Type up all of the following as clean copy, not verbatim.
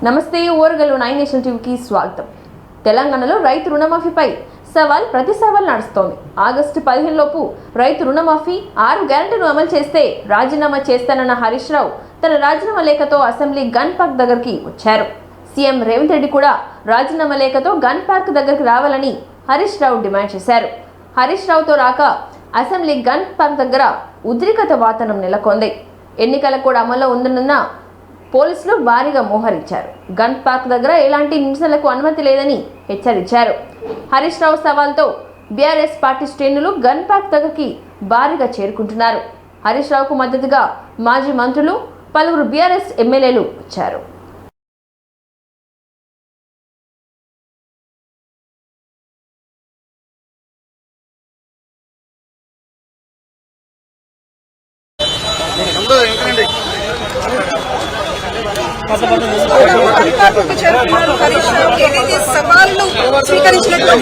నమస్తే ఓర్గలు 9 నేషన్ టీవీకి స్వాగతం. తెలంగాణలో రైతు రుణమాఫీపై సవాల్ ప్రతి సవాల్ నడుస్తోంది. ఆగస్టు 15 లోపు రైతు రుణమాఫీ 6 గ్యారెంటీలు అమలు చేస్తే రాజీనామా చేస్తానన్న హరీష్ రావు తన రాజీనామా లేఖతో అసెంబ్లీ గన్ పార్క్ దగ్గరికి వచ్చారు. సీఎం రేవంత్ రెడ్డి కూడా రాజీనామా లేఖతో గన్ పార్క్ దగ్గరికి రావాలని హరీష్ రావు డిమాండ్ చేశారు. హరీష్ రావుతో రాక అసెంబ్లీ గన్ పార్క్ దగ్గర ఉద్రిక్తత వాతావరణం నెలకొంది. ఎన్నికల కూడా అమల్లో ఉందన్న పోలీసులు భారీగా మోహరించారు. గన్ పార్క్ దగ్గర ఎలాంటి నిరసనలకు అనుమతి లేదని హెచ్చరించారు. హరీష్ రావు సవాల్తో బీఆర్ఎస్ పార్టీ శ్రేణులు గన్ పార్క్ దగ్గరికి భారీగా చేరుకుంటున్నారు. హరీష్ రావుకు మద్దతుగా మాజీ మంత్రులు, పలువురు బీఆర్ఎస్ ఎమ్మెల్యేలు వచ్చారు. సవాళ్ళు స్వీకరించినట్టు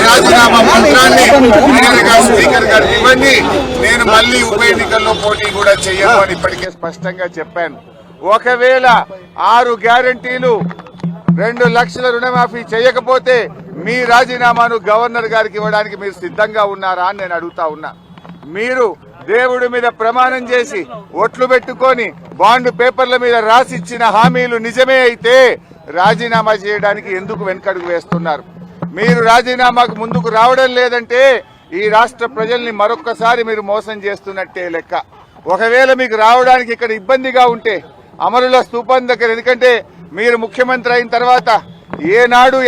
రాజీనామా మంత్రాన్ని స్పీకర్ గారు ఇవ్వండి, నేను మళ్ళీ ఉప ఎన్నికల్లో పోటీ కూడా చెయ్యను అని ఇప్పటికే స్పష్టంగా చెప్పాను. ఒకవేళ 6 గ్యారంటీలు 2 లక్షల రుణమాఫీ చేయకపోతే మీ రాజీనామాను గవర్నర్ గారికి ఇవ్వడానికి మీరు సిద్ధంగా ఉన్నారా అని నేను అడుగుతా ఉన్నా. మీరు దేవుడి మీద ప్రమాణం చేసి ఒట్లు పెట్టుకొని బాండ్ పేపర్ల మీద రాసిచ్చిన హామీలు నిజమే అయితే రాజీనామా చేయడానికి ఎందుకు వెనకడుగు వేస్తున్నారు? మీరు రాజీనామాకు ముందుకు రావడం లేదంటే ఈ రాష్ట్ర ప్రజల్ని మరొక్కసారి మీరు మోసం చేస్తున్నట్టే లెక్క. ఒకవేళ మీకు రావడానికి ఇక్కడ ఇబ్బందిగా ఉంటే అమరుల స్తూపం దగ్గర, ఎందుకంటే మీరు ముఖ్యమంత్రి అయిన తర్వాత ఏనాడు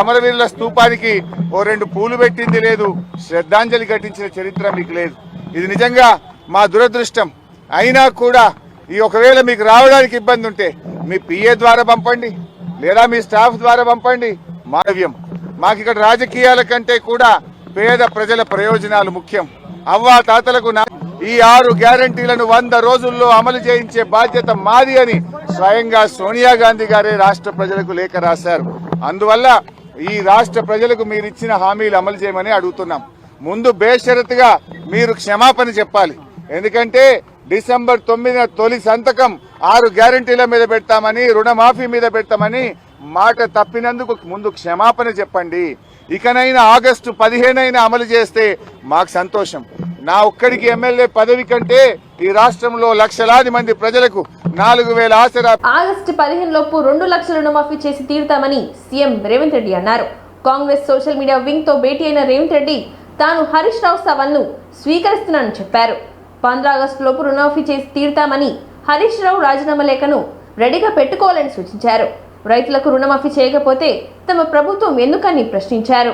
అమరవీరుల స్తూపానికి 2 పూలు పెట్టింది లేదు, శ్రద్ధాంజలి ఘటించిన చరిత్ర మీకు లేదు. ఇది నిజంగా మా దురదృష్టం. అయినా కూడా ఈ ఒకవేళ మీకు రావడానికి ఇబ్బంది ఉంటే మీ పిఏ ద్వారా పంపండి, లేదా మీ స్టాఫ్ ద్వారా పంపండి. మానవ్యం మాకు ఇక్కడ రాజకీయాల కంటే కూడా పేద ప్రజల ప్రయోజనాలు ముఖ్యం. అవ్వా తాతలకు ఈ 6 గ్యారంటీలను 100 రోజుల్లో అమలు చేయించే బాధ్యత మాది అని స్వయంగా సోనియా గాంధీ గారే రాష్ట్ర ప్రజలకు లేఖ రాశారు. అందువల్ల ఈ రాష్ట్ర ప్రజలకు మీరు ఇచ్చిన హామీలు అమలు చేయమని అడుగుతున్నాం. ముందు బేషరతుగా మీరు క్షమాపణ చెప్పాలి. ఎందుకంటే డిసెంబర్ 9న తొలి సంతకం 6 గ్యారంటీల మీద పెడతామని, రుణమాఫీ మీద పెడతామని మాట తప్పినందుకు ముందు క్షమాపణ చెప్పండి. ఇకనైనా ఆగస్టు 15 అమలు చేస్తే మాకు సంతోషం. నా ఒక్కడికి ఎమ్మెల్యే పదవి కంటే ఈ రాష్ట్రంలో లక్షలాది మంది ప్రజలకు 4000 ఆసరా. ఆగస్టు 15 లోపు 2 లక్షల రుణమాఫీ చేసి తీరుతామని సీఎం రేవంత్ రెడ్డి అన్నారు. కాంగ్రెస్ సోషల్ మీడియా వింగ్ తో భేటీ అయిన రేవంత్ రెడ్డి తాను హరీష్ రావు సవాల్ను స్వీకరిస్తున్నానని చెప్పారు. 15 ఆగస్టు లోపు రుణమాఫీ చేసి తీరుతామని హరీష్ రావు రాజీనామా లేఖను రెడీగా పెట్టుకోవాలని సూచించారు. రైతులకు రుణమాఫీ చేయకపోతే తమ ప్రభుత్వం ఎందుకని ప్రశ్నించారు.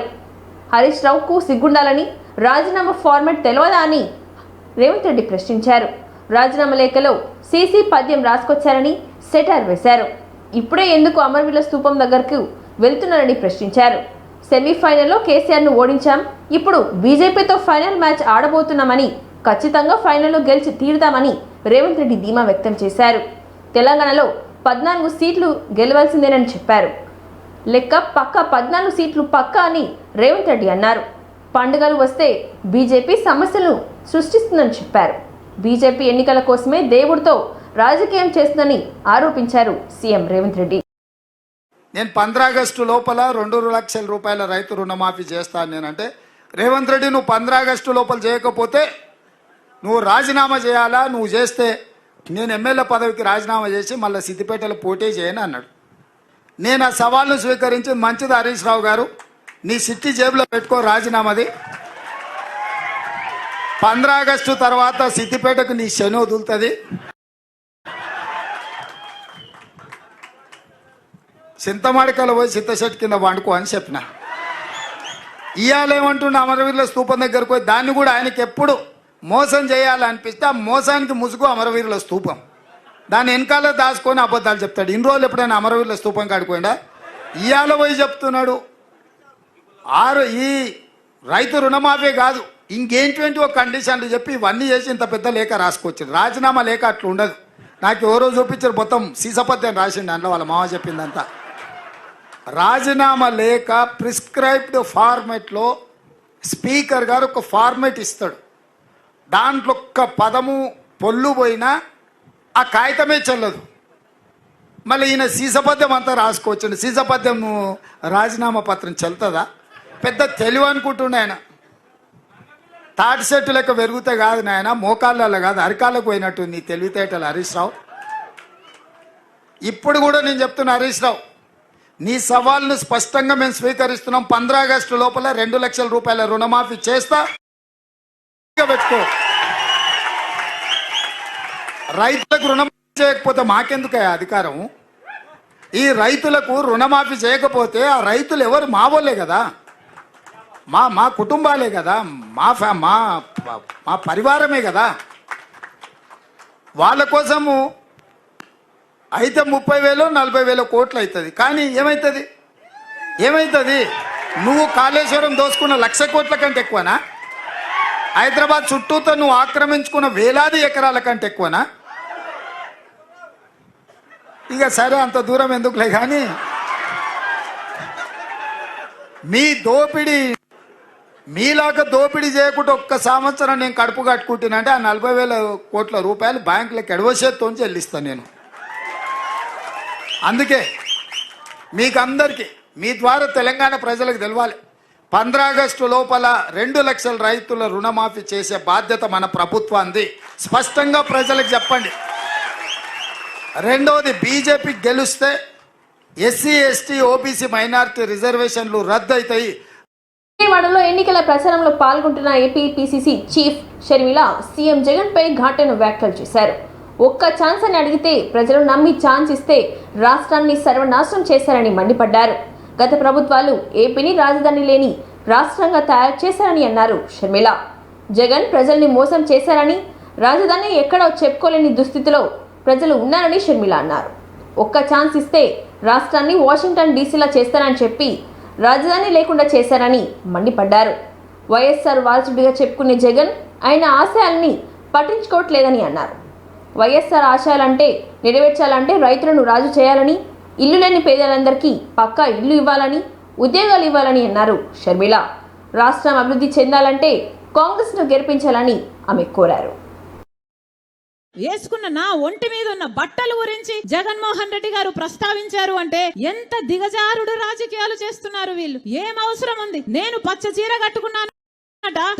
హరీష్ రావుకు సిగ్గుండాలని, రాజీనామా ఫార్మాట్ తెలియదా అని రేవంత్ రెడ్డి ప్రశ్నించారు. రాజీనామా లేఖలో సీసీ పద్యం రాసుకొచ్చారని సెటార్ వేశారు. ఇప్పుడే ఎందుకు అమరవీరుల స్తూపం దగ్గరకు వెళ్తున్నారని ప్రశ్నించారు. సెమీఫైనల్లో కేసీఆర్ను ఓడించాం, ఇప్పుడు బీజేపీతో ఫైనల్ మ్యాచ్ ఆడబోతున్నామని, ఖచ్చితంగా ఫైనల్లో గెలిచి తీరుతామని రేవంత్ రెడ్డి ధీమా వ్యక్తం చేశారు. తెలంగాణలో 14 సీట్లు గెలవాల్సిందేనని చెప్పారు. లెక్క పక్క 14 సీట్లు పక్కా అని రేవంత్ రెడ్డి అన్నారు. పండుగలు వస్తే బీజేపీ సమస్యలను సృష్టిస్తుందని చెప్పారు. బీజేపీ ఎన్నికల కోసమే దేవుడితో రాజకీయం చేస్తుందని ఆరోపించారు సీఎం రేవంత్ రెడ్డి. నేను 15 ఆగస్టు లోపల 2 లక్షల రూపాయల రైతు రుణమాఫీ చేస్తాను నేనంటే, రేవంత్ రెడ్డి నువ్వు 15 ఆగస్టు లోపల చేయకపోతే నువ్వు రాజీనామా చేయాలా, నువ్వు చేస్తే నేను ఎమ్మెల్యే పదవికి రాజీనామా చేసి మళ్ళీ సిద్దిపేటలో పోటీ చేయను అన్నాడు. నేను ఆ సవాల్ను స్వీకరించి, మంచిది హరీష్ రావు గారు, నీ సిట్టి జేబులో పెట్టుకో రాజీనామాది, 15 ఆగస్టు తర్వాత సిద్దిపేటకు నీ శని వదులుతుంది, చింతమాడికలో పోయి చింతశెట్టు కింద వండుకో అని చెప్పిన. ఇవాళ ఏమంటుండే, అమరవీరుల స్తూపం దగ్గరకు పోయి దాన్ని కూడా ఆయనకి ఎప్పుడు మోసం చేయాలనిపిస్తే ఆ మోసానికి ముసుగు అమరవీరుల స్తూపం, దాన్ని వెనకాల దాచుకొని అబద్ధాలు చెప్తాడు. ఇన్ని రోజులు ఎప్పుడైనా అమరవీరుల స్తూపం కాడిపోయిందా? ఇవాళ పోయి చెప్తున్నాడు ఈ రైతు రుణమాఫీ కాదు ఇంకేంటి ఒక కండిషన్లు చెప్పి ఇవన్నీ చేసి ఇంత పెద్ద లేఖ రాసుకొచ్చారు. రాజీనామా లేఖ అట్లా ఉండదు. నాకు ఎవరో చూపించారు, మొత్తం సీసపత్యం రాసిండు అందులో, వాళ్ళ మామ చెప్పిందంతా. రాజీనామా లేఖ ప్రిస్క్రైబ్డ్ ఫార్మెట్లో స్పీకర్ గారు ఒక ఫార్మెట్ ఇస్తాడు. దాంట్లో ఒక్క పదము పొల్లు పోయినా ఆ కాగితమే చెల్లదు. మళ్ళీ ఈయన సీసపద్యం అంతా రాసుకోవచ్చండి. సీసపద్యం రాజీనామా పత్రం చెల్తుందా? పెద్ద తెలివి అనుకుంటుండే ఆయన. తాటి చెట్టు లెక్క పెరుగుతే కాదు నాయన, మోకాళ్ళలో కాదు అరికాళ్ళకు పోయినట్టు నీ తెలివితేటలు హరీష్ రావు. ఇప్పుడు కూడా నేను చెప్తున్నా హరీష్ రావు, నీ సవాల్ను స్పష్టంగా మేము స్వీకరిస్తున్నాం. 15 ఆగస్టు లోపల 2 లక్షల రూపాయల రుణమాఫీ చేస్తా, పెట్టుకో. రైతులకు రుణమాఫీ చేయకపోతే మాకెందుకయ్యా అధికారం? ఈ రైతులకు రుణమాఫీ చేయకపోతే ఆ రైతులు ఎవరు? మా వాళ్ళే కదా, మా కుటుంబాలే కదా, మా పరివారమే కదా. వాళ్ళ కోసము అయితే 30,000 40,000 కోట్లు అవుతుంది. కానీ ఏమవుతుంది? నువ్వు కాళేశ్వరం దోసుకున్న 1,00,000 కోట్ల కంటే ఎక్కువనా? హైదరాబాద్ చుట్టూతో నువ్వు ఆక్రమించుకున్న వేలాది ఎకరాల కంటే ఎక్కువనా? ఇక సరే, అంత దూరం ఎందుకులే. కానీ మీ దోపిడీ, మీలాగా దోపిడీ చేయకుండా ఒక్క సంవత్సరం నేను కడుపు కట్టుకుంటున్నానంటే ఆ 40,000 కోట్ల రూపాయలు బ్యాంకులకు ఎడవసేత్తో చెల్లిస్తాను నేను. అందుకే మీకు అందరికీ మీ ద్వారా తెలంగాణ ప్రజలకు తెలవాలి, 15 ఆగస్టు లోపల 2 లక్షల రైతుల రుణమాఫీ చేసే బాధ్యత మన ప్రభుత్వాన్ని. స్పష్టంగా ప్రజలకు చెప్పండి. రెండవది, బీజేపీ గెలిస్తే ఎస్సీ ఎస్టీ ఓబీసీ మైనారిటీ రిజర్వేషన్లు రద్దు అవుతాయి. విజయవాడలో ఎన్నికల ప్రచారంలో పాల్గొంటున్న AP PCC chief Sharmila CM Jagan పై ఘాటైన వ్యాఖ్యలు చేశారు. ఒక్క ఛాన్స్ అని అడిగితే ప్రజలు నమ్మి ఛాన్స్ ఇస్తే రాష్ట్రాన్ని సర్వనాశనం చేశారని మండిపడ్డారు. గత ప్రభుత్వాలు ఏపీని రాజధాని లేని రాష్ట్రంగా తయారు చేశారని అన్నారు షర్మిల. జగన్ ప్రజల్ని మోసం చేశారని, రాజధాని ఎక్కడో చెప్పుకోలేని దుస్థితిలో ప్రజలు ఉన్నారని షర్మిల అన్నారు. ఒక్క ఛాన్స్ ఇస్తే రాష్ట్రాన్ని వాషింగ్టన్ డీసీలా చేస్తారని చెప్పి రాజధాని లేకుండా చేశారని మండిపడ్డారు. వైఎస్ఆర్ వారసుడిగా చెప్పుకునే జగన్ ఆయన ఆశయాల్ని పట్టించుకోవట్లేదని అన్నారు. వైఎస్ఆర్ ఆశయాలంటే నెరవేర్చాలంటే రైతులను రాజు చేయాలని, ఇల్లు లేని పేదలందరికీ పక్కా ఇల్లు ఇవ్వాలని, ఉద్యోగాలు ఇవ్వాలని అన్నారు షర్మిల. రాష్ట్రం అభివృద్ధి చెందాలంటే కాంగ్రెస్ను గెలిపించాలని ఆమె కోరారు. వేసుకున్న నా ఒంటి మీద ఉన్న బట్టల గురించి జగన్మోహన్ రెడ్డి గారు ప్రస్తావించారు అంటే ఎంత దిగజారుడు రాజకీయాలు చేస్తున్నారు వీళ్ళు. ఏం అవసరం ఉంది? నేను పచ్చ చీర కట్టుకున్నాను,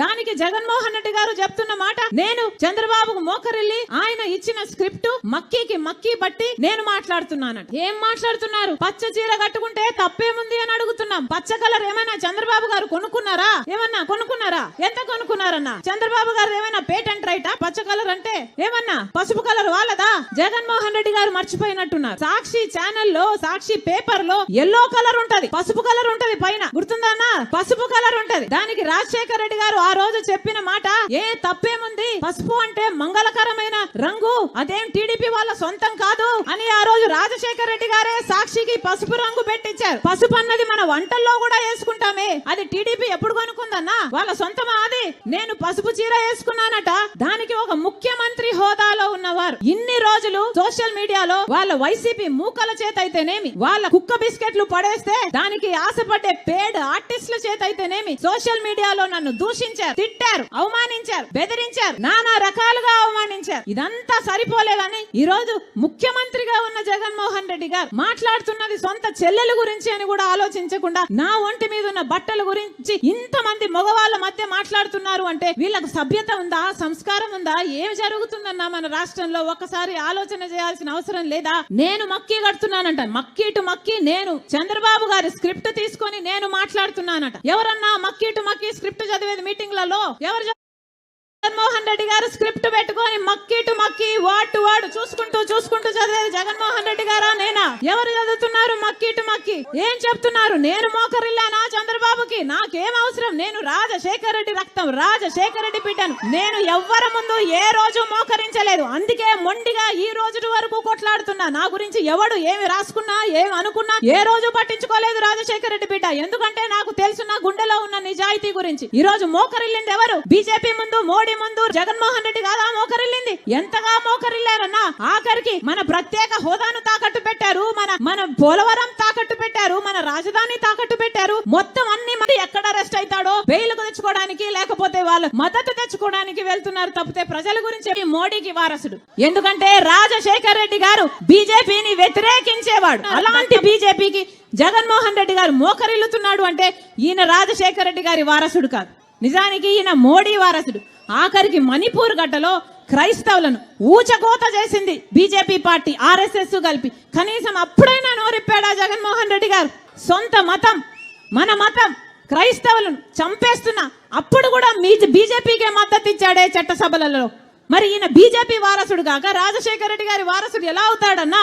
దానికి జగన్మోహన్ రెడ్డి గారు చెప్తున్న మాట, నేను చంద్రబాబుకు మోకరిల్లి ఆయన ఇచ్చిన స్క్రిప్ట్ మక్కీ బట్టి నేను మాట్లాడుతున్నాను. ఏం మాట్లాడుతున్నారు? పచ్చ చీర కట్టుకుంటే తప్పేముంది అని అడుగుతున్నాం. పచ్చ కలర్ ఏమైనా చంద్రబాబు గారు కొనుక్కున్నారా? ఏమన్నా కొనుక్కున్నారా? ఎంత కొనుక్కున్నారన్నా? చంద్రబాబు గారు ఏమైనా పేటెంట్ రైటా? పచ్చ కలర్ అంటే ఏమన్నా పసుపు కలర్ వాళ్ళదా? జగన్మోహన్ రెడ్డి గారు మర్చిపోయినట్టున్నారు. సాక్షి ఛానల్లో, సాక్షి పేపర్ లో ఎల్లో కలర్ ఉంటది, పసుపు కలర్ ఉంటది, పైన గుర్తుందన్నా? పసుపు కలర్ ఉంటది. దానికి రాజశేఖర్ రెడ్డి గారు ఆ రోజు చెప్పిన మాట, ఏ తప్పేముంది? పసుపు అంటే మంగళకరమైన రంగు, అదేం టీడీపీ వాళ్ళ సొంతం కాదు అని ఆ రోజు రాజశేఖర్ రెడ్డి గారే సాక్షికి పసుపు రంగు పెట్టించారు. పసుపు అన్నది మన వంటల్లో కూడా వేసుకుంటామే, అది టీడీపీ ఎప్పుడు కొనుక్కుందన్నా? వాళ్ళ సొంతమా అది? నేను పసుపు చీర వేసుకున్నానట, దానికి ఒక ముఖ్యమంత్రి హోదాలో ఉన్నవారు ఇన్ని రోజులు సోషల్ మీడియాలో వాళ్ళ వైసీపీ మూకల చేత అయితేనేమి, వాళ్ళ కుక్క బిస్కెట్లు పడేస్తే దానికి ఆశపడ్డే పేడ్ ఆర్టిస్టుల చేత అయితేనేమి సోషల్ మీడియాలో నన్ను దూషించారు, తిట్టారు, అవమానించారు, బెదిరించారు, నానా రకాలుగా అవమానించారు. ఇదంతా సరిపోలేదని ఈ రోజు ముఖ్యమంత్రి ముఖ్యమంత్రిగా ఉన్న జగన్మోహన్ రెడ్డి గారు మాట్లాడుతున్నది సొంత చెల్లెల గురించి అని కూడా ఆలోచించకుండా నా ఒంటి మీద ఉన్న బట్టల గురించి ఇంతమంది మగవాళ్ళ మధ్య మాట్లాడుతున్నారు అంటే వీళ్ళకు సభ్యత ఉందా, సంస్కారం ఉందా? ఏం జరుగుతుందన్నా మన రాష్ట్రంలో ఒక్కసారి ఆలోచన చేయాల్సిన అవసరం లేదా? నేను మక్కీ కడుతున్నానంట, మక్కీ టు మక్కీ నేను చంద్రబాబు గారి స్క్రిప్ట్ తీసుకొని నేను మాట్లాడుతున్నానట. ఎవరన్నా మక్కీ టు మక్కీ స్క్రిప్ట్ చదివేది మీటింగ్లలో? ఎవరు? జగన్మోహన్ రెడ్డి గారు స్క్రిప్ట్ పెట్టుకొని మక్కీ టు మక్కీ వర్డ్ టు వర్డ్ చూసుకుంటూ చదివేది జగన్మోహన్ రెడ్డి గారా నేనా? ఎవరు చదువుతున్నారు మక్కీ టు మక్కీ? ఏం చెప్తున్నారు? నేను మోకరిల్లానా చంద్రబాబుకి? నాకేం అవసరం? నేను రాజశేఖర రెడ్డి రక్తం, రాజశేఖర రెడ్డి బిడ్డను. నేను ఎవ్వరి ముందు ఏ రోజు మోకరించలేదు. అందుకే మొండిగా ఈ రోజు వరకు కొట్లాడుతున్నా. నా గురించి ఎవడు ఏమి రాసుకున్నా, ఏమి అనుకున్నా ఏ రోజు పట్టించుకోలేదు రాజశేఖర రెడ్డి బిడ్డ. ఎందుకంటే నాకు తెలుసు నా గుండెలో ఉన్న నిజాయితీ గురించి. ఈ రోజు మోకరిల్లింది ఎవరు? బీజేపీ ముందు, మోడీ ముందు జగన్మోహన్ రెడ్డి కాదా మోకరిల్లింది? ఎంతగా మోకరిల్లారన్నా ఆఖరికి మన ప్రత్యేక హోదాను తాకట్టు పెట్టారు, మన పోలవరం తాకట్టు పెట్టారు, మన రాజధాని తాకట్టు పెట్టారు. మొత్తం అన్ని మంది ఎక్కడ అరెస్ట్ అవుతాడో బెయిల్కు తెచ్చుకోవడానికి, లేకపోతే వాళ్ళు మద్దతు తెచ్చుకోవడానికి వెళ్తున్నారు తప్పితే ప్రజల గురించి మోడీకి వారసుడు. ఎందుకంటే రాజశేఖర రెడ్డి గారు బీజేపీని వ్యతిరేకించేవాడు. అలాంటి బీజేపీకి జగన్మోహన్ రెడ్డి గారు మోకరిల్లుతున్నాడు అంటే ఈయన రాజశేఖర రెడ్డి గారి వారసుడు కాదు, నిజానికి ఈయన మోడీ వారసుడు. ఆఖరికి మణిపూర్ గడ్డలో క్రైస్తవులను ఊచకోత చేసింది బీజేపీ పార్టీ, ఆర్ఎస్ఎస్ కలిపి. కనీసం అప్పుడైనా నోరిప్పాడా జగన్మోహన్ రెడ్డి గారు? సొంత మతం, మన మతం క్రైస్తవులను చంపేస్తున్నా అప్పుడు కూడా బీజేపీకే మద్దతు ఇచ్చాడే చట్టసభలలో. మరి ఈయన బీజేపీ వారసుడు కాక రాజశేఖర రెడ్డి గారి వారసుడు ఎలా అవుతాడన్నా?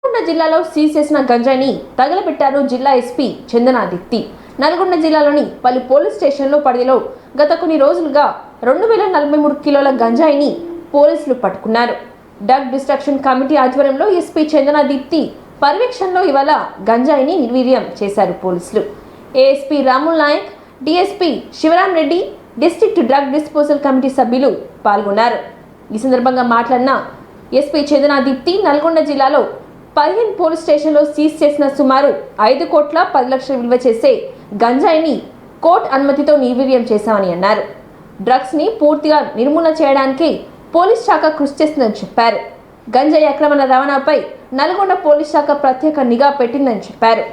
నల్గొండ జిల్లాలో సీజ్ చేసిన గంజాయిని తగలబెట్టారు జిల్లా ఎస్పీ చందనా దీప్తి. నల్గొండ జిల్లాలోని పలు పోలీస్ స్టేషన్ల పరిధిలో గత కొన్ని రోజులుగా 2043 కిలోల గంజాయిని పోలీసులు పట్టుకున్నారు. డ్రగ్ డిస్ట్రక్షన్ కమిటీ ఆధ్వర్యంలో ఎస్పీ చందనా దీప్తి పర్యవేక్షణలో ఇవాళ గంజాయిని నిర్వీర్యం చేశారు పోలీసులు. ASP Ramul Nayak, DSP Shivaram Reddy, district drug disposal committee సభ్యులు పాల్గొన్నారు. ఈ సందర్భంగా మాట్లాడిన ఎస్పీ చందనా దీప్తి నల్గొండ జిల్లాలో 15 పోలీస్ స్టేషన్లో సీజ్ చేసిన సుమారు 5,10,00,000 విలువ చేసే గంజాయిని కోర్టు అనుమతితో నిర్వీర్యం చేశామని అన్నారు. డ్రగ్స్ని పూర్తిగా నిర్మూలన చేయడానికి పోలీస్ శాఖ కృషి చేస్తుందని చెప్పారు. గంజాయి అక్రమ రవాణాపై నల్గొండ పోలీస్ శాఖ ప్రత్యేక నిఘా పెట్టిందని చెప్పారు.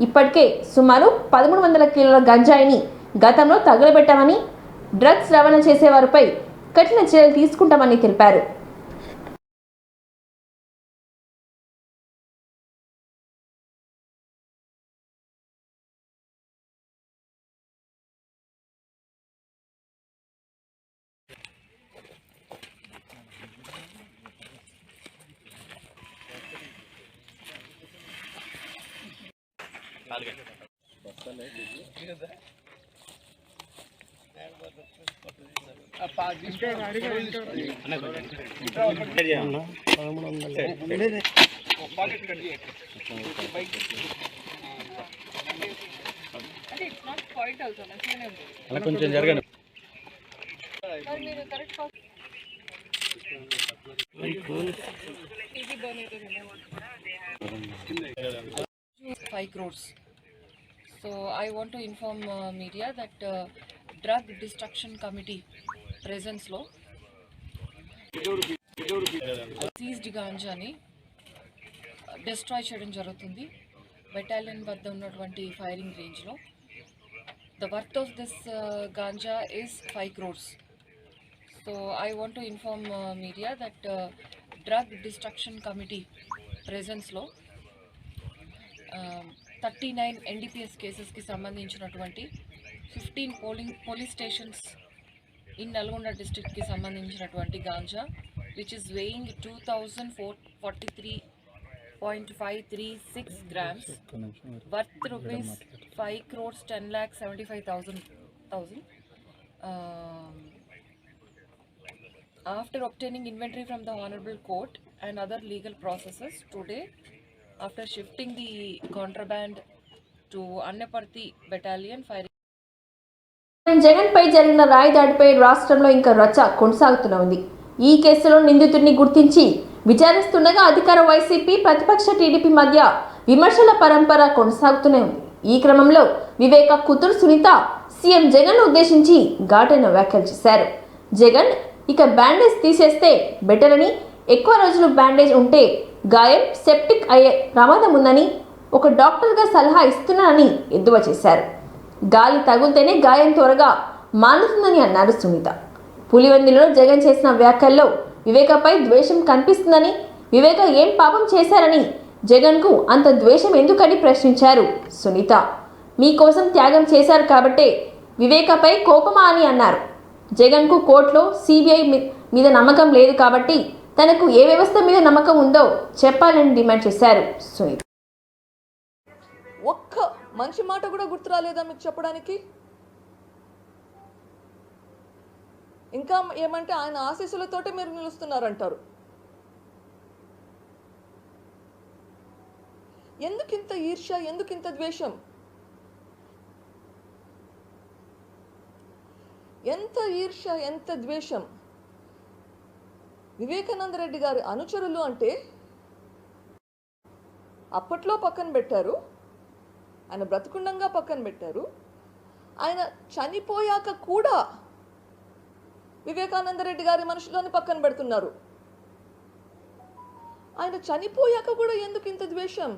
ఇప్పటికే సుమారు 1,300 కిలోల గంజాయిని గతంలో తగలబెట్టామని, డ్రగ్స్ రవాణా చేసేవారిపై కఠిన చర్యలు తీసుకుంటామని తెలిపారు. అలా కొంచెం జరగండి. $5 crores. So I want to inform media that drug destruction committee presence lo seized ganjani destroy cheyadam jarugutundi battalion vadda unnatuvanti firing range lo. The worth of this ganja is 5 crores. So I want to inform media that drug destruction committee presence lo 39 NDPS cases ki sambandhinchiనటువంటి 15 police stations in Nalgonda district ki sambandhinchiనటువంటి ganja which is weighing 2,043.536 grams worth rupees 5 crores 10,75,000. After obtaining inventory from the honorable court and other legal processes, today after shifting the contraband to Annaparthi battalion firing. Jagan పై జరిగిన రాయి దాడిపై రాష్ట్రంలో ఇంకా రచ్చ కొనసాగుతూనే ఉంది. ఈ కేసులో నిందితుడిని గుర్తించి విచారిస్తుండగా అధికార వైసీపీ, ప్రతిపక్ష టీడీపీ మధ్య విమర్శల పరంపర కొనసాగుతూనే ఉంది. ఈ క్రమంలో వివేక కూతురు సునీత సీఎం జగన్ ఉద్దేశించి ఘాటైన వ్యాఖ్యలు చేశారు. జగన్ ఇక బ్యాండేజ్ తీసేస్తే బెటర్ అని, ఎక్కువ రోజులు బ్యాండేజ్ ఉంటే గాయం సెప్టిక్ అయ్యే ప్రమాదం ఉందని ఒక డాక్టర్గా సలహా ఇస్తున్నానని ఎద్దువ చేశారు. గాలి తగులుతేనే గాయం త్వరగా మానుతుందని అన్నారు సునీత. పులివెందులలో జగన్ చేసిన వ్యాఖ్యల్లో వివేకపై ద్వేషం కనిపిస్తుందని, వివేక ఏం పాపం చేశారని, జగన్కు అంత ద్వేషం ఎందుకని ప్రశ్నించారు సునీత. మీకోసం త్యాగం చేశారు కాబట్టే వివేకపై కోపమా అని అన్నారు. జగన్కు కోర్టులో సిబిఐ మీద నమ్మకం లేదు కాబట్టి తనకు ఏ వ్యవస్థ మీద నమ్మకం ఉందో చెప్పాలని డిమాండ్ చేశారు సునీత. ఒక్క మంచి మాట కూడా గుర్తు రాలేదా మీకు చెప్పడానికి? ఇంకా ఏమంటే ఆయన ఆశీస్సులతోటే మీరు నిలుస్తున్నారంటారు. ఎందుకింత ఈర్ష్య, ఎందుకింత ద్వేషం? ఎంత ఈర్ష్య, ఎంత ద్వేషం! వివేకానంద రెడ్డి గారి అనుచరులు అంటే అప్పట్లో పక్కన పెట్టారు, ఆయన బ్రతుకుండంగా పక్కన పెట్టారు, ఆయన చనిపోయాక కూడా వివేకానంద రెడ్డి గారి మనుషులని పక్కన పెడుతున్నారు. ఆయన చనిపోయాక కూడా ఎందుకు ఇంత ద్వేషం?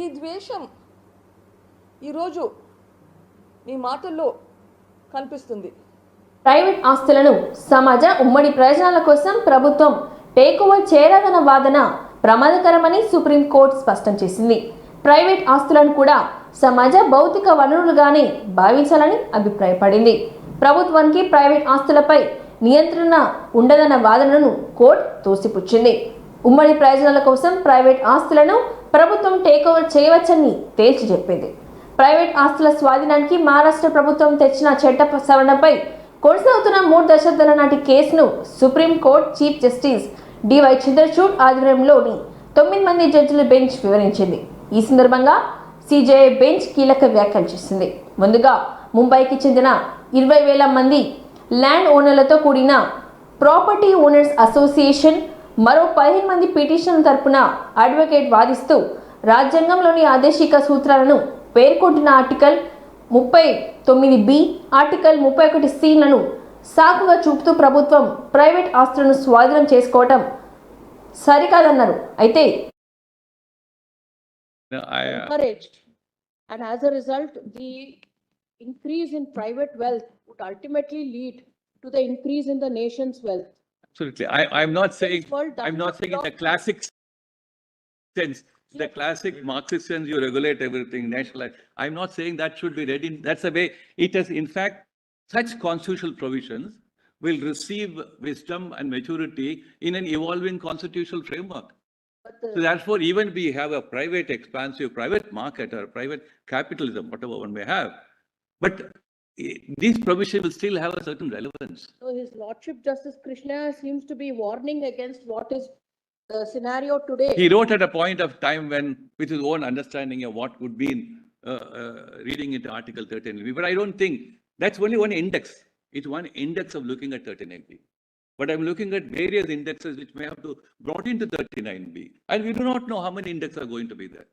ఈ ద్వేషం ఈరోజు మీ మాటల్లో కనిపిస్తుంది. ప్రైవేట్ ఆస్తులను సమాజ ఉమ్మడి ప్రయోజనాల కోసం ప్రభుత్వం టేక్ ఓవర్ చేయరాదన్న వాదన ప్రమాదకరమని సుప్రీంకోర్టు స్పష్టం చేసింది. ప్రైవేట్ ఆస్తులను కూడా సమాజ భౌతిక వనరులుగానే భావించాలని అభిప్రాయపడింది. ప్రభుత్వానికి ప్రైవేట్ ఆస్తులపై నియంత్రణ ఉండదన్న వాదనను కోర్టు తోసిపుచ్చింది. ఉమ్మడి ప్రయోజనాల కోసం ప్రైవేట్ ఆస్తులను ప్రభుత్వం టేక్ ఓవర్ చేయవచ్చని తేల్చి చెప్పింది. ప్రైవేట్ ఆస్తుల స్వాధీనానికి మహారాష్ట్ర ప్రభుత్వం తెచ్చిన చట్ట సవరణపై కొనసాగుతున్న 3 దశాబ్దాల నాటి కేసును Supreme Court chief justice DY Chandrachud ఆధ్వర్యంలోని 9 మంది జడ్జిల బెంచ్ వివరించింది. ఈ సందర్భంగా సిజేఐ బెంచ్ కీలక వ్యాఖ్యలు చేసింది. ముందుగా ముంబైకి చెందిన 20,000 మంది ల్యాండ్ ఓనర్లతో కూడిన ప్రాపర్టీ ఓనర్స్ అసోసియేషన్ మరో 15 మంది పిటిషన్ తరపున అడ్వకేట్ వాదిస్తూ రాజ్యాంగంలోని ఆదేశిక సూత్రాలను పేర్కొంటున్న ఆర్టికల్ 39B, ఆర్టికల్ 31C సాకుగా చూపుతూ ప్రభుత్వం ప్రైవేట్ ఆస్తులను స్వాధీనం చేసుకోవటం సరికాదన్నారు. అయితే encouraged, and as a result the increase in private wealth would ultimately lead to the increase in the nation's wealth. Absolutely. I'm not saying, world does I'm not not saying in the belong- classic sense, the classic Marxist sense, you regulate everything, nationalize. I'm not saying that should be read in, that's the way it has, in fact, such constitutional provisions will receive wisdom and maturity in an evolving constitutional framework. But the- So therefore, even we have a private expansive private market or private capitalism, whatever one may have, but these provisions will still have a certain relevance. So His Lordship Justice Krishna seems to be warning against what is the scenario today. He wrote at a point of time when, with his own understanding of what would be reading into Article 13B, but I don't think that's only one index. It's one index of looking at 39B. But I'm looking at various indexes which may have to brought into 39B. And we do not know how many indexes are going to be there.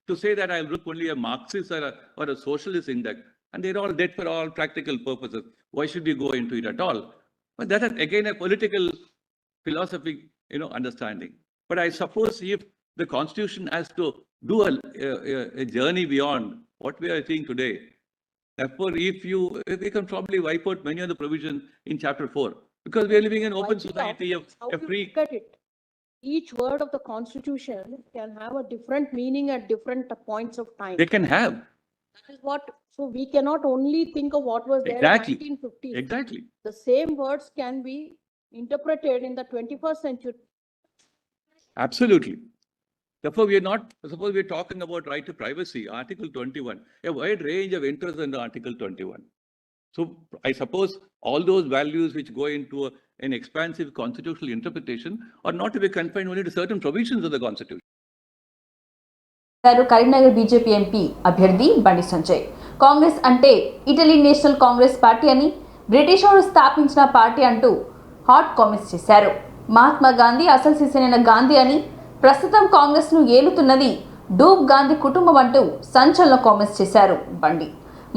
To say that I'll look only a Marxist or a socialist index, and they're all dead for all practical purposes. Why should we go into it at all? But that is again a political philosophic, understanding. But I suppose if the Constitution has to do a journey beyond what we are seeing today, therefore, if we can probably wipe out many of the provisions in Chapter 4, because we are living in an open Wipe it out. society of How a you free. look at it? Each word of the Constitution can have a different meaning at different points of time. They can have, That is what, so we cannot only think of what was there Exactly. in 1950s. exactly. The same words can be interpreted in the 21st century. Absolutely. Therefore, we are not, suppose we are talking about right to privacy, Article 21, a wide range of interests under Article 21. So I suppose all those values which go into an expansive constitutional interpretation are not to be confined only to certain provisions of the Constitution. Karimnagar BJP MP అభ్యర్థి బండి సంజయ్ కాంగ్రెస్ అంటే Italy national Congress party అని, British వారు స్థాపించిన party అంటూ hot comments చేశారు. మహాత్మా గాంధీ అసలు శిశునైన గాంధీ అని, ప్రస్తుతం కాంగ్రెస్ ను ఏలుతున్నది డూబ్ గాంధీ కుటుంబం అంటూ సంచలన కామెంట్స్ చేశారు బండి.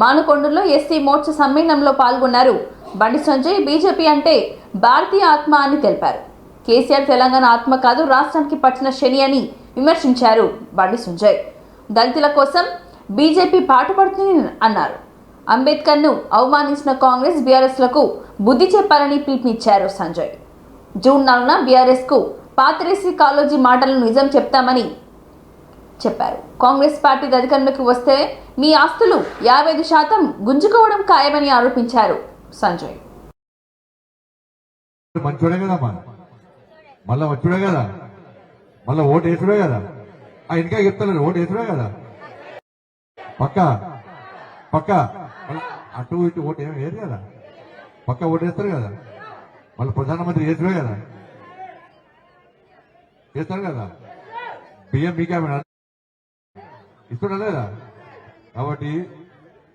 మానుకొండలో ఎస్సీ మోర్చా సమ్మేళనంలో పాల్గొన్నారు బండి సంజయ్ బీజేపీ అంటే భారతీయ ఆత్మ అని తెలిపారు. కేసీఆర్ తెలంగాణ ఆత్మ కాదు, రాష్ట్రానికి పట్టిన శని అని విమర్శించారు బండి సంజయ్. దళితుల కోసం బీజేపీ పాటుపడుతుంది అన్నారు. అంబేద్కర్ను అవమానించిన కాంగ్రెస్ బీఆర్ఎస్లకు బుద్ధి చెప్పాలని పిలుపునిచ్చారు సంజయ్. జూన్ 4న బీఆర్ఎస్కు పాతరేసి కాలోజీ మాటలను నిజం చెప్తామని చెప్పారు. కాంగ్రెస్ పార్టీ అధికారంలోకి వస్తే మీ ఆస్తులు 55% గుంజుకోవడం ఖాయమని ఆరోపించారు సంజయ్. మంచోడే కదా మళ్ళా వచ్చుడే కదా, మళ్ళా ఓటు వేసుడే కదా, ఇంకా చెప్తాను ఓటు వేసుడే కదా, పక్క అటు ఇటు ఓటు ఏమి వేరు కదా, పక్క ఓటు వేస్తారు కదా, మళ్ళీ ప్రధానమంత్రి వేసుడే కదా, వేస్తారు కదా, బియ్యం మీకేమైనా ఇస్తున్నా లేదా. కాబట్టి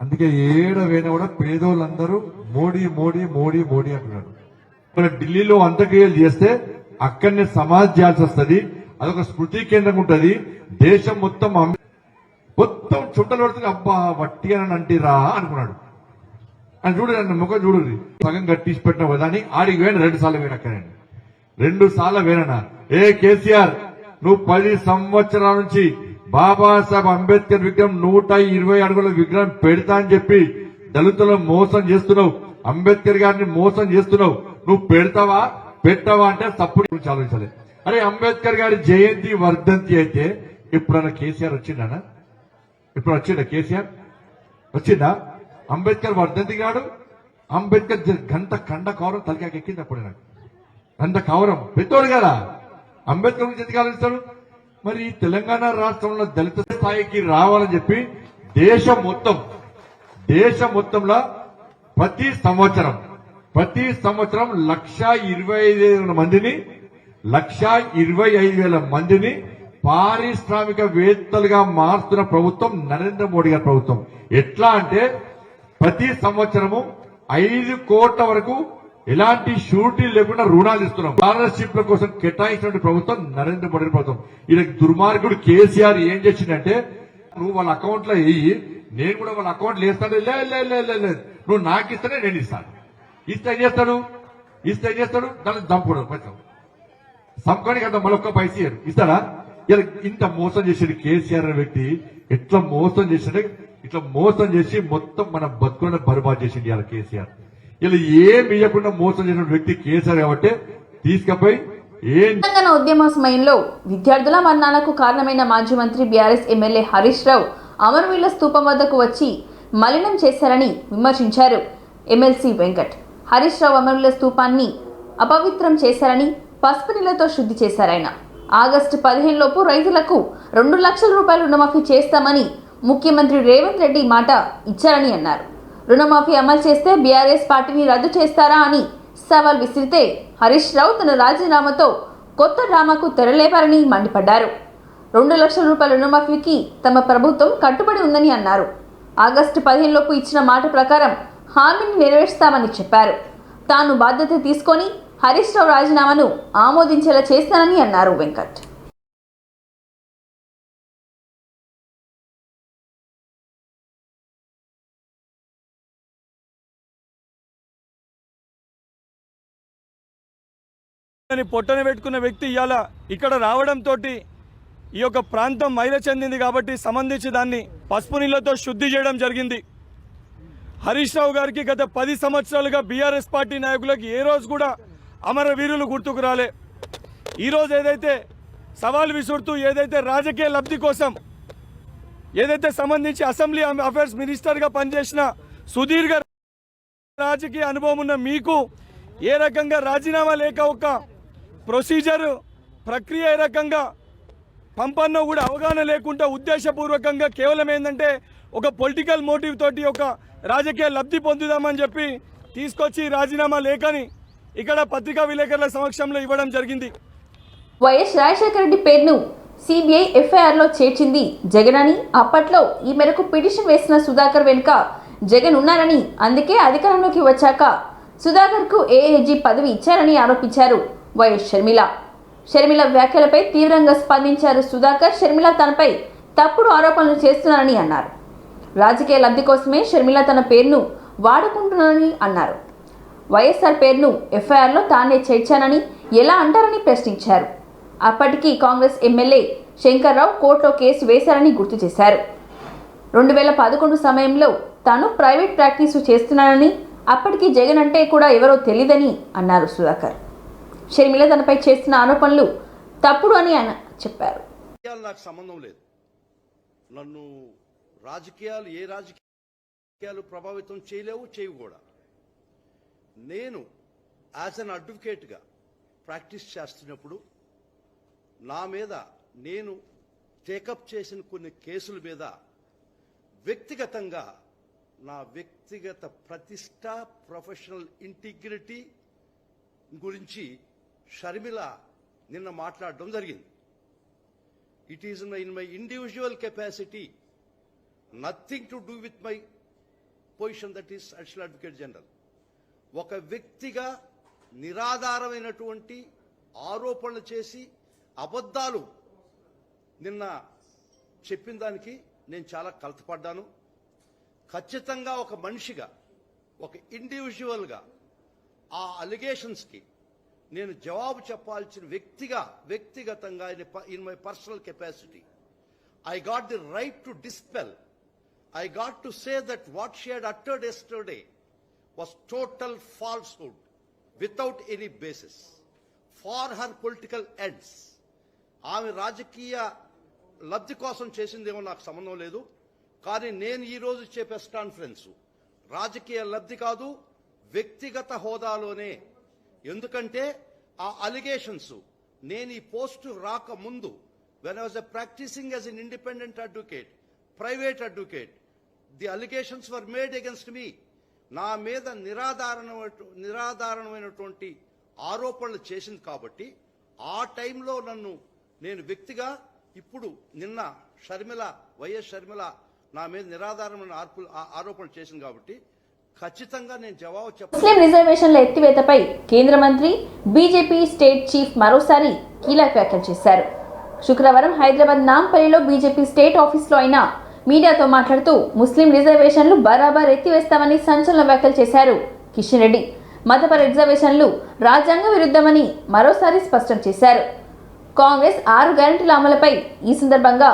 అందుకే ఏడవైనా కూడా పేదోళ్ళందరూ మోడీ మోడీ మోడీ మోడీ అంటున్నారు. ఇక్కడ ఢిల్లీలో అంత్యక్రియలు చేస్తే అక్కడనే సమాధి చేయాల్సి వస్తుంది. అదొక స్మృతి కేంద్రం ఉంటుంది. దేశం మొత్తం చుట్టలు పడుతుంది. అబ్బా వట్టి అని అంటిరా అనుకున్నాడు. అని చూడండి ముఖం చూడండి, సగం కట్టించి పెట్టిన కదా అని ఆడికి వేయండి. 2 సార్లు వేయను అక్కడండి, 2 సార్లు వేయనా. ఏ కేసీఆర్, నువ్వు 10 సంవత్సరాల నుంచి బాబాసాహెబ్ అంబేద్కర్ విగ్రహం 120 అడుగుల విగ్రహం పెడతా అని చెప్పి దళితులను మోసం చేస్తున్నావు, అంబేద్కర్ గారిని మోసం చేస్తున్నావు. నువ్వు పెడతావా పెట్టావా అంటే తప్పుడు గురించి ఆలోచించాలి. అరే అంబేద్కర్ గారి జయంతి వర్ధంతి అయితే ఎప్పుడన్నా కేసీఆర్ వచ్చిండా? ఇప్పుడు వచ్చిందా కేసీఆర్? వచ్చిందా? అంబేద్కర్ వర్ధంతి కాడు, అంబేద్కర్ గంట కండ కౌరం తలకాకి ఎక్కింది. అప్పుడు నాకు గంట కౌరం పెద్దోడు కదా, అంబేద్కర్ గురించి ఎందుకు ఆలోచిస్తాడు? మరి తెలంగాణ రాష్ట్రంలో దళిత స్థాయికి రావాలని చెప్పి దేశం మొత్తంలో ప్రతి సంవత్సరం 1,25,000 మందిని పారిశ్రామికవేత్తలుగా మారుతున్న ప్రభుత్వం నరేంద్ర మోడీ గారి ప్రభుత్వం. ఎట్లా అంటే ప్రతి సంవత్సరము 5 కోట్ల వరకు ఎలాంటి షూరిటీ లేకుండా రుణాలు ఇస్తున్నాం. స్కాలర్షిప్ల కోసం కేటాయించిన ప్రభుత్వం నరేంద్ర మోడీ ప్రభుత్వం. ఇది దుర్మార్గుడు కేసీఆర్ ఏం చేసిందంటే, నువ్వు వాళ్ళ అకౌంట్ లో వేయి, నేను కూడా వాళ్ళ అకౌంట్ లో వేస్తాను. లేదు, నువ్వు నాకు ఇస్తేనే నేను ఇస్తాను. ఇస్తే ఏం చేస్తాడు? దాన్ని చంపుకోవడం కొంచెం సంపకానికి అంత మళ్ళొక్క పైసా ఇస్తాడా? ఇలా ఇంత మోసం చేసాడు కేసీఆర్ అనే వ్యక్తి. ఎట్లా మోసం చేసాడే, ఇట్లా మోసం చేసి మొత్తం మన బతుకులను బర్బాద్ చేసింది ఇలా కేసీఆర్. ఇలా ఏం ఇవ్వకుండా మోసం చేసిన వ్యక్తి కేసీఆర్ కాబట్టి తీసుకపోయి తెలంగాణ ఉద్యమ సమయంలో విద్యార్థుల మరణాలకు కారణమైన మాజీ మంత్రి బీఆర్ఎస్ ఎమ్మెల్యే హరీష్ రావు అమరవీరుల స్తూపం వద్దకు వచ్చి మలినం చేశారని విమర్శించారు ఎమ్మెల్సీ వెంకట్. హరీష్ రావు అమరవీరుల స్తూపాన్ని అపవిత్రం చేశారని పసుపు నీళ్లతో శుద్ధి చేశారాయన. ఆగస్టు 15 లోపు రైతులకు 2 లక్షల రూపాయలు రుణమాఫీ చేస్తామని ముఖ్యమంత్రి రేవంత్ రెడ్డి మాట ఇచ్చారని అన్నారు. రుణమాఫీ అమలు చేస్తే బీఆర్ఎస్ పార్టీని రద్దు చేస్తారా అని సవాల్ విసిరితే హరీష్ రావు తన రాజీనామాతో కొత్త డ్రామాకు తెరలేపారని మండిపడ్డారు. 2 లక్షల రూపాయల రుణమాఫీకి తమ ప్రభుత్వం కట్టుబడి ఉందని అన్నారు. ఆగస్టు 15 లోపు ఇచ్చిన మాట ప్రకారం హామీని నెరవేరుస్తామని చెప్పారు. తాను బాధ్యత తీసుకొని హరీష్ రావు రాజీనామాను ఆమోదించేలా చేస్తానని అన్నారు వెంకట్. పొట్టన పెట్టుకున్న వ్యక్తి ఇవాళ ఇక్కడ రావడంతో ఈ యొక్క ప్రాంతం మైల చెందింది కాబట్టి సంబంధించి దాన్ని పసుపు నీళ్లతో శుద్ధి చేయడం జరిగింది. హరీష్ రావు గారికి గత 10 సంవత్సరాలుగా బీఆర్ఎస్ పార్టీ నాయకులకు ఏ రోజు కూడా అమరవీరులు గుర్తుకు రాలే. ఈరోజు ఏదైతే సవాల్ విసురుతూ ఏదైతే రాజకీయ లబ్ధి కోసం ఏదైతే సంబంధించి అసెంబ్లీ అఫైర్స్ మినిస్టర్గా పనిచేసిన సుదీర్ఘ రాజకీయ అనుభవం ఉన్న మీకు ఏ రకంగా రాజీనామా లేక ఒక ప్రొసీజర్ ప్రక్రియ ఏ రకంగా పంపన్నో కూడా అవగాహన లేకుండా ఉద్దేశపూర్వకంగా కేవలం ఏంటంటే ఒక పొలిటికల్ మోటివ్ తోటి ఒక రాజకీయ లబ్ధి పొందుదామని చెప్పి తీసుకొచ్చి రాజీనామా లేఖని ఇక్కడ పత్రికా విలేకరుల సమక్షంలో ఇవ్వడం జరిగింది. వైఎస్ రాజశేఖర రెడ్డి పేరును సిబిఐ ఎఫ్ఐఆర్లో చేర్చింది జగన్ అని, అప్పట్లో ఈ మేరకు పిటిషన్ వేసిన సుధాకర్ వెనుక జగన్ ఉన్నారని, అందుకే అధికారంలోకి వచ్చాక సుధాకర్కు ఏఏజీ పదవి ఇచ్చారని ఆరోపించారు వైఎస్ షర్మిల వ్యాఖ్యలపై తీవ్రంగా స్పందించారు సుధాకర్. షర్మిల తనపై తప్పుడు ఆరోపణలు చేస్తున్నారని అన్నారు. రాజకీయ లబ్ధి కోసమే షర్మిల తన పేరును వాడుకుంటున్నారని అన్నారు. వైఎస్ఆర్ పేరును ఎఫ్ఐఆర్లో తానే చేర్చానని ఎలా అంటారని ప్రశ్నించారు. అప్పటికి కాంగ్రెస్ ఎమ్మెల్యే శంకర్రావు కోర్టులో కేసు వేశారని గుర్తు చేశారు. 2011 సమయంలో తాను ప్రైవేట్ ప్రాక్టీసు చేస్తున్నానని, అప్పటికి జగన్ అంటే కూడా ఎవరో తెలియదని అన్నారు సుధాకర్. షర్మిల తనపై చేస్తున్న ఆరోపణలు తప్పుడు అని ఆయన చెప్పారు. నాకు సంబంధం లేదు. నన్ను ఏ రాజకీయాలు ప్రభావితం చేయలేవు, చేయవు కూడా. నేను యాజ్ అన్ అడ్వకేట్గా ప్రాక్టీస్ చేస్తున్నప్పుడు నా మీద నేను టేకప్ చేసిన కొన్ని కేసుల మీద వ్యక్తిగతంగా నా వ్యక్తిగత ప్రతిష్ట, ప్రొఫెషనల్ ఇంటిగ్రిటీ గురించి షర్మిల నిన్న మాట్లాడడం జరిగింది. It is in my individual capacity, nothing to do with my position, that is additional advocate general. ఒక వ్యక్తిగా నిరాధారమైనటువంటి ఆరోపణలు చేసి అబద్ధాలు నిన్న చెప్పిన దానికి నేను చాలా కలతపడ్డాను. ఖచ్చితంగా ఒక మనిషిగా, ఒక ఇండివిజువల్గా ఆ అలిగేషన్స్కి నేను జవాబు చెప్పాల్సిన వ్యక్తిగతంగా in my personal capacity I got the right to dispel. I got to say that what she had uttered yesterday was total falsehood without any basis for her political ends. ఆమె రాజకీయ లబ్ధి కోసం చేసిందేమో నాకు సంబంధం లేదు. కానీ నేను ఈరోజు ఇచ్చే ప్రెస్ కాన్ఫరెన్స్ రాజకీయ లబ్ధి కాదు, వ్యక్తిగత హోదాలోనే. ఎందుకంటే ఆ అలిగేషన్స్ నేను ఈ పోస్టు రాకముందు, when I was practicing as an independent advocate, private advocate, the allegations were made against me. నా మీద నిరాధారణమైనటువంటి ఆరోపణలు చేసింది కాబట్టి ఆ టైంలో నేను వ్యక్తిగా, ఇప్పుడు నిన్న వైఎస్ షర్మిల నా మీద నిరాధారమైన ఆరోపణలు చేసింది కాబట్టి ఖచ్చితంగా నేను జవాబు చెప్పాలి. ముస్లిం రిజర్వేషన్ల ఎత్తివేతపై కేంద్ర మంత్రి, బీజేపీ స్టేట్ చీఫ్ మరోసారి కీలక వ్యాఖ్యలు చేశారు. శుక్రవారం హైదరాబాద్ నాంపల్లిలో బీజేపీ స్టేట్ ఆఫీస్లో ఆయన మీడియాతో మాట్లాడుతూ ముస్లిం రిజర్వేషన్లు బరాబర్ ఎత్తివేస్తామని సంచలన వ్యాఖ్యలు చేశారు కిషన్ రెడ్డి. మతపర రిజర్వేషన్లు రాజ్యాంగ విరుద్ధమని మరోసారి స్పష్టం చేశారు. కాంగ్రెస్ 6 గ్యారెంటీల అమలుపై ఈ సందర్భంగా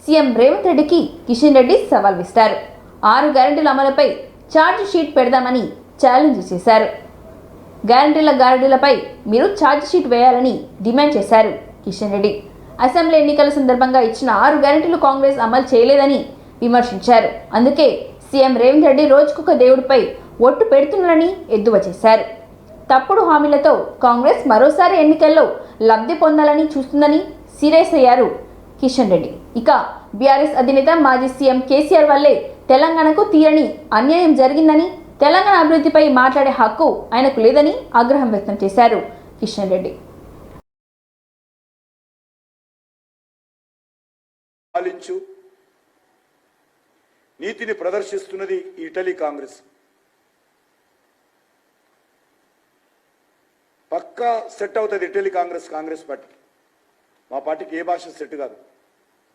సీఎం రేవంత్ రెడ్డికి కిషన్ రెడ్డి సవాల్ విసిరారు. 6 గ్యారెంటీల అమలుపై ఛార్జ్ షీట్ పెడదామని ఛాలెంజ్ చేశారు. గ్యారెంటీలపై మీరు ఛార్జ్ షీట్ వేయాలని డిమాండ్ చేశారు కిషన్ రెడ్డి. అసెంబ్లీ ఎన్నికల సందర్భంగా ఇచ్చిన 6 గ్యారెంటీలు కాంగ్రెస్ అమలు చేయలేదని విమర్శించారు. అందుకే సీఎం రేవంత్ రెడ్డి రోజుకొక దేవుడిపై ఒట్టు పెడుతున్నారని ఎద్దువా చేశారు. తప్పుడు హామీలతో కాంగ్రెస్ మరోసారి ఎన్నికల్లో లబ్ధి పొందాలని చూస్తుందని సీరియస్ అయ్యారు కిషన్ రెడ్డి. ఇక బీఆర్ఎస్ అధినేత మాజీ సీఎం కేసీఆర్ వల్లే తెలంగాణకు తీరని అన్యాయం జరిగిందని, తెలంగాణ అభివృద్ధిపై మాట్లాడే హక్కు ఆయనకు లేదని ఆగ్రహం వ్యక్తం చేశారు కిషన్ రెడ్డి. నీతిని ప్రదర్శిస్తున్నది ఇటలీ కాంగ్రెస్. పక్కా సెట్ అవుతుంది ఇటలీ కాంగ్రెస్ పార్టీ. మా పార్టీకి ఏ భాష సెట్ కాదు,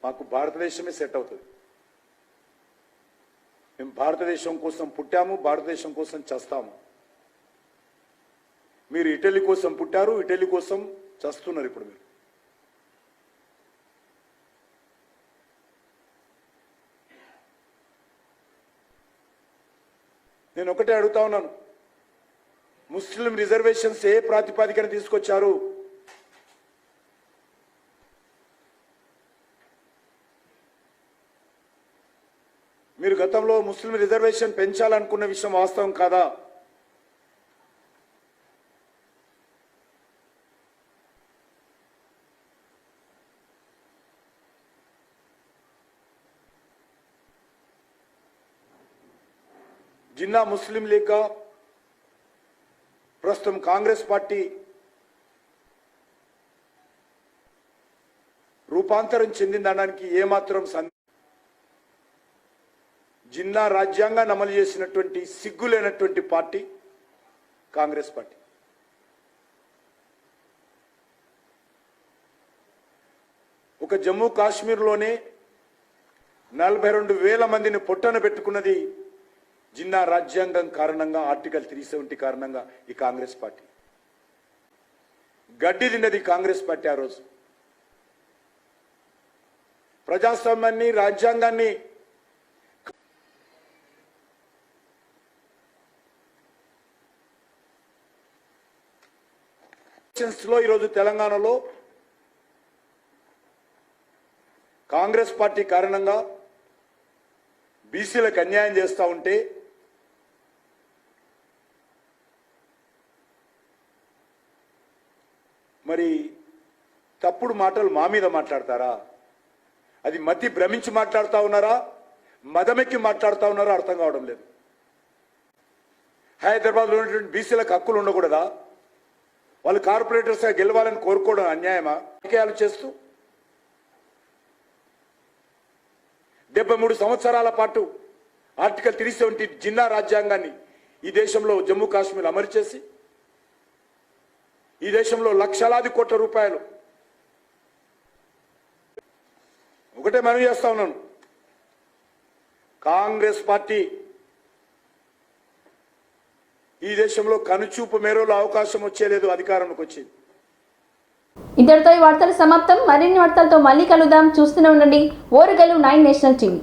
మాకు భారతదేశమే సెట్ అవుతుంది. మేము భారతదేశం కోసం పుట్టాము, భారతదేశం కోసం చస్తాము. మీరు ఇటలీ కోసం పుట్టారు, ఇటలీ కోసం చస్తున్నారు. ఇప్పుడు మీరు నేను ఒకటే అడుగుతా ఉన్నాను, ముస్లిం రిజర్వేషన్స్ ఏ ప్రాతిపదికన తీసుకొచ్చారు? మీరు గతంలో ముస్లిం రిజర్వేషన్ పెంచాలనుకున్న విషయం వాస్తవం కాదా? జిన్నా ముస్లిం లీగ్గా ప్రస్తుతం కాంగ్రెస్ పార్టీ రూపాంతరం చెందిందనడానికి ఏమాత్రం జిన్నా రాజ్యాంగాన్ని అమలు చేసినటువంటి సిగ్గులేనటువంటి పార్టీ కాంగ్రెస్ పార్టీ. ఒక జమ్మూ కాశ్మీర్లోనే 42,000 మందిని పొట్టన పెట్టుకున్నది జిన్నా రాజ్యాంగం కారణంగా ఆర్టికల్ 370 కారణంగా ఈ కాంగ్రెస్ పార్టీ గడ్డి తిన్నది. కాంగ్రెస్ పార్టీ ఆ రోజు ప్రజాస్వామ్యాన్ని, రాజ్యాంగాన్ని లో ఈరోజు తెలంగాణలో కాంగ్రెస్ పార్టీ కారణంగా బీసీలకు అన్యాయం చేస్తూ ఉంటే మరి తప్పుడు మాటలు మా మీద మాట్లాడతారా? అది మతి భ్రమించి మాట్లాడుతూ ఉన్నారా, మదమెక్కి మాట్లాడుతూ ఉన్నారా అర్థం కావడం లేదు. హైదరాబాద్లో ఉన్నటువంటి బీసీలకు హక్కులు ఉండకూడదా? వాళ్ళు కార్పొరేటర్స్గా గెలవాలని కోరుకోవడం అన్యాయమా? రాజకీయాలు చేస్తూ 73 సంవత్సరాల పాటు ఆర్టికల్ 370 జిన్నా రాజ్యాంగాన్ని ఈ దేశంలో జమ్మూ కాశ్మీర్ అమలు చేసి ఈ దేశంలో లక్షలాది కోట్ల రూపాయలు ఒకటే మనవి చేస్తా ఉన్నాను, కాంగ్రెస్ పార్టీ ఈ దేశంలో కనుచూపు మేరలో అవకాశం వచ్చేలేదు, అధికారంలోకి వచ్చింది. ఇంతటితో ఈ వార్తలు సమాప్తం. మరిన్ని వార్తలతో మళ్ళీ కలుద్దాం. చూస్తూనే ఉండండి ఓరుగల్లు 9 నేషనల్ టీవీ.